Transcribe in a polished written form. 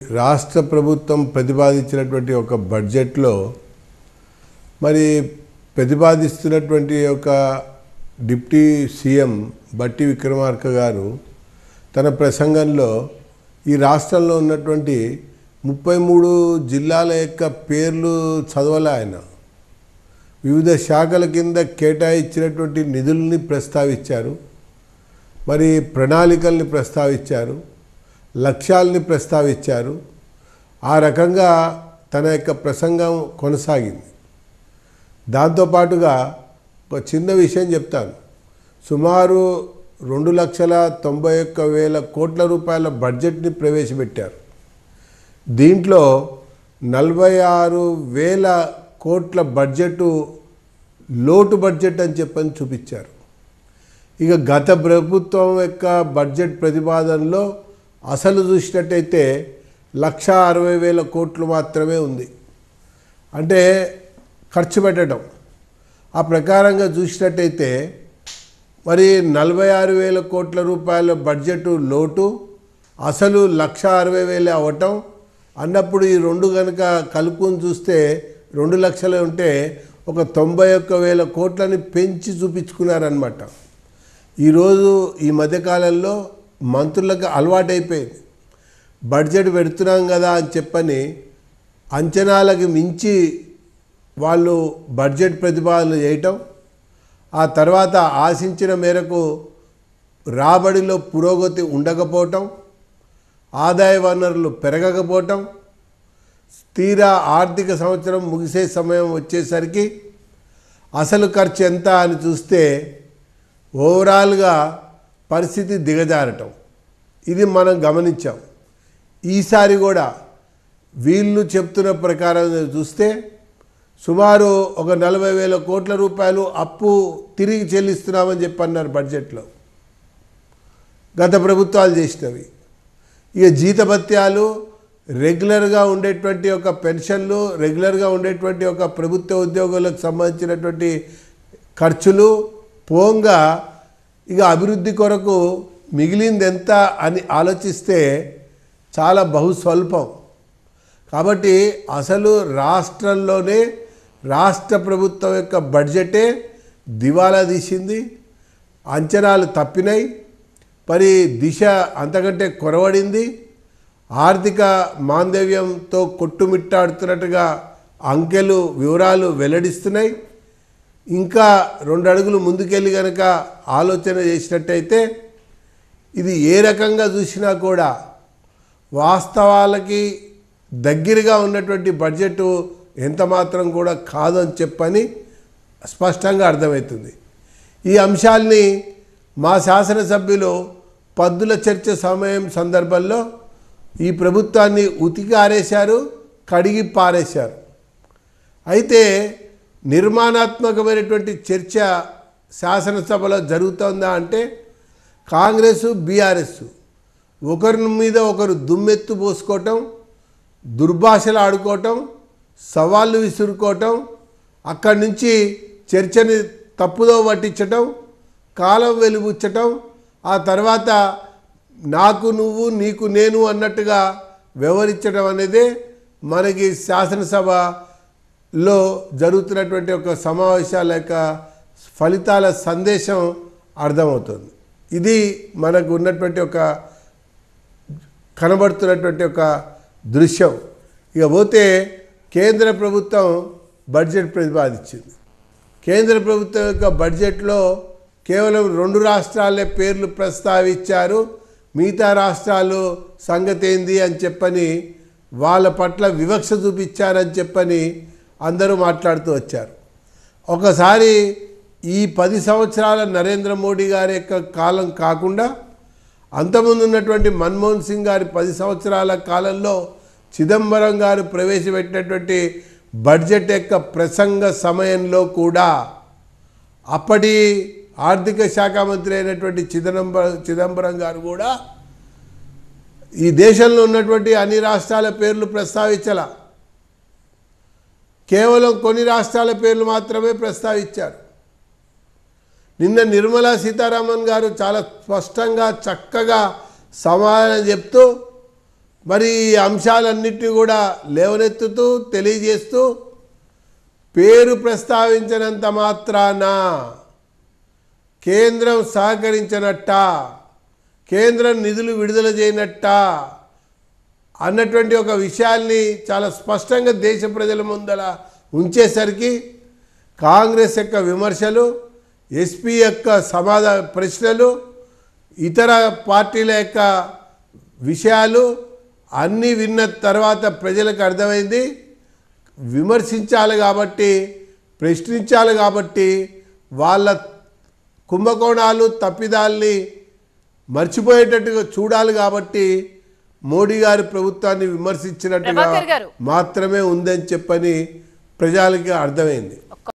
రాష్ట్ర ప్రభుత్వం ప్రతిపాదించినటువంటి ఒక బడ్జెట్లో మరి ప్రతిపాదిస్తున్నటువంటి ఒక డిప్యూటీ సీఎం బట్టి విక్రమార్క గారు తన ప్రసంగంలో ఈ రాష్ట్రంలో ఉన్నటువంటి 33 జిల్లాల యొక్క పేర్లు చదవలే ఆయన. వివిధ శాఖల కింద కేటాయించినటువంటి నిధుల్ని ప్రస్తావించారు, మరి ప్రణాళికల్ని ప్రస్తావించారు, లక్ష్యాల్ని ప్రస్తావించారు. ఆ రకంగా తన యొక్క ప్రసంగం కొనసాగింది. దాంతోపాటుగా ఒక చిన్న విషయం చెప్తాను. సుమారు 2,91,000 కోట్ల రూపాయల బడ్జెట్ని ప్రవేశపెట్టారు. దీంట్లో 46,000 కోట్ల బడ్జెట్ లోటు బడ్జెట్ అని చెప్పని చూపించారు. ఇక గత ప్రభుత్వం యొక్క బడ్జెట్ ప్రతిపాదనలో అసలు చూసినట్టయితే 1,60,000 కోట్లు మాత్రమే ఉంది. అంటే ఖర్చు పెట్టడం ఆ ప్రకారంగా చూసినట్టయితే మరి 46,000 కోట్ల రూపాయల బడ్జెట్ లోటు, అసలు 1,60,000 అవ్వటం అన్నప్పుడు ఈ రెండు కనుక కలుపుకొని చూస్తే 2 లక్షలు ఉంటే ఒక 91,000 కోట్లని పెంచి చూపించుకున్నారనమాట. ఈరోజు ఈ మధ్యకాలంలో మంత్రులకు అలవాటైపోయింది. బడ్జెట్ పెడుతున్నాం కదా అని చెప్పని అంచనాలకు మించి వాళ్ళు బడ్జెట్ ప్రతిపాదన చేయటం, ఆ తర్వాత ఆశించిన మేరకు రాబడిలో పురోగతి ఉండకపోవటం, ఆదాయ వనరులు పెరగకపోవటం, తీరా ఆర్థిక సంవత్సరం ముగిసే సమయం వచ్చేసరికి అసలు ఖర్చు ఎంత అని చూస్తే ఓవరాల్గా పరిస్థితి దిగజారటం, ఇది మనం గమనించాం. ఈసారి కూడా వీళ్ళు చెప్తున్న ప్రకారం చూస్తే సుమారు ఒక 40,000 కోట్ల రూపాయలు అప్పు తిరిగి చెల్లిస్తున్నామని చెప్పన్నారు బడ్జెట్లో, గత ప్రభుత్వాలు చేసినవి. ఇక జీతభత్యాలు, రెగ్యులర్గా ఉండేటువంటి ఒక పెన్షన్లు, రెగ్యులర్గా ఉండేటువంటి ఒక ప్రభుత్వ ఉద్యోగులకు సంబంధించినటువంటి ఖర్చులు పోంగా ఇక అభివృద్ధి కొరకు మిగిలింది ఎంత అని ఆలోచిస్తే చాలా బహుస్వల్పం. కాబట్టి అసలు రాష్ట్రంలోనే రాష్ట్ర ప్రభుత్వం యొక్క బడ్జెటే దివాలా తీసింది, అంచనాలు తప్పినాయి, మరి దిశ అంతకంటే కొరవడింది. ఆర్థిక మాందవ్యంతో కొట్టుమిట్టాడుతున్నట్టుగా అంకెలు వివరాలు వెల్లడిస్తున్నాయి. ఇంకా 2 అడుగులు ముందుకెళ్ళి కనుక ఆలోచన చేసినట్టయితే ఇది ఏ రకంగా చూసినా కూడా వాస్తవాలకి దగ్గరగా ఉన్నటువంటి బడ్జెట్ ఎంత మాత్రం కూడా కాదని చెప్పని స్పష్టంగా అర్థమవుతుంది. ఈ అంశాల్ని మా శాసనసభ్యులు పద్దుల చర్చ సమయం సందర్భంలో ఈ ప్రభుత్వాన్ని ఉతికి ఆరేశారు, కడిగి పారేశారు. అయితే నిర్మాణాత్మకమైనటువంటి చర్చ శాసనసభలో జరుగుతుందా అంటే కాంగ్రెస్, బీఆర్ఎస్ ఒకరి మీద ఒకరు దుమ్మెత్తు పోసుకోవటం, దుర్భాషలు ఆడుకోవటం, సవాళ్ళు విసురుకోవటం, అక్కడి నుంచి చర్చని తప్పుదో పట్టించటం, కాలం వెలుబుచ్చటం, ఆ తర్వాత నాకు నువ్వు నీకు నేను అన్నట్టుగా వ్యవహరించడం అనేది మనకి శాసనసభలో జరుగుతున్నటువంటి ఒక సమావేశాల యొక్క ఫలితాల సందేశం అర్థమవుతుంది. ఇది మనకు ఉన్నటువంటి ఒక కనబడుతున్నటువంటి ఒక దృశ్యం. ఇక పోతే కేంద్ర ప్రభుత్వం బడ్జెట్ ప్రతిపాదించింది. కేంద్ర ప్రభుత్వం యొక్క బడ్జెట్లో కేవలం 2 రాష్ట్రాలే పేర్లు ప్రస్తావించారు, మిగతా రాష్ట్రాలు సంగతి ఏంది అని చెప్పని వాళ్ళ పట్ల వివక్ష చూపించారని చెప్పని అందరూ మాట్లాడుతూ వచ్చారు. ఒకసారి ఈ 10 సంవత్సరాల నరేంద్ర మోడీ గారి యొక్క కాలం కాకుండా అంతకుముందు ఉన్నటువంటి మన్మోహన్ సింగ్ గారి 10 సంవత్సరాల కాలంలో చిదంబరం గారు ప్రవేశపెట్టినటువంటి బడ్జెట్ యొక్క ప్రసంగ సమయంలో కూడా అప్పటి ఆర్థిక శాఖ మంత్రి అయినటువంటి చిదంబరం గారు కూడా ఈ దేశంలో ఉన్నటువంటి అన్ని రాష్ట్రాల పేర్లు ప్రస్తావించాల, కేవలం కొన్ని రాష్ట్రాల పేర్లు మాత్రమే ప్రస్తావించారు. నిన్న నిర్మలా సీతారామన్ గారు చాలా స్పష్టంగా చక్కగా సమాధానం చెప్తూ మరి ఈ అంశాలన్నింటినీ కూడా లేవనెత్తుతూ తెలియజేస్తూ పేరు ప్రస్తావించినంత మాత్రాన కేంద్రం సహకరించినట్ట, కేంద్రం నిధులు విడుదల చేయనట్ట అన్నటువంటి ఒక విషయాల్ని చాలా స్పష్టంగా దేశ ప్రజల ముందర ఉంచేసరికి కాంగ్రెస్ యొక్క విమర్శలు, ఎస్పీ యొక్క ప్రశ్నలు, ఇతర పార్టీల యొక్క విషయాలు అన్నీ విన్న తర్వాత ప్రజలకు అర్థమైంది విమర్శించాలి కాబట్టి, ప్రశ్నించాలి కాబట్టి, వాళ్ళ కుంభకోణాలు తప్పిదాల్ని మర్చిపోయేటట్టుగా చూడాలి కాబట్టి మోడీ గారి ప్రభుత్వాన్ని విమర్శించినట్టుగా మాత్రమే ఉందని చెప్పని ప్రజలకి అర్థమైంది.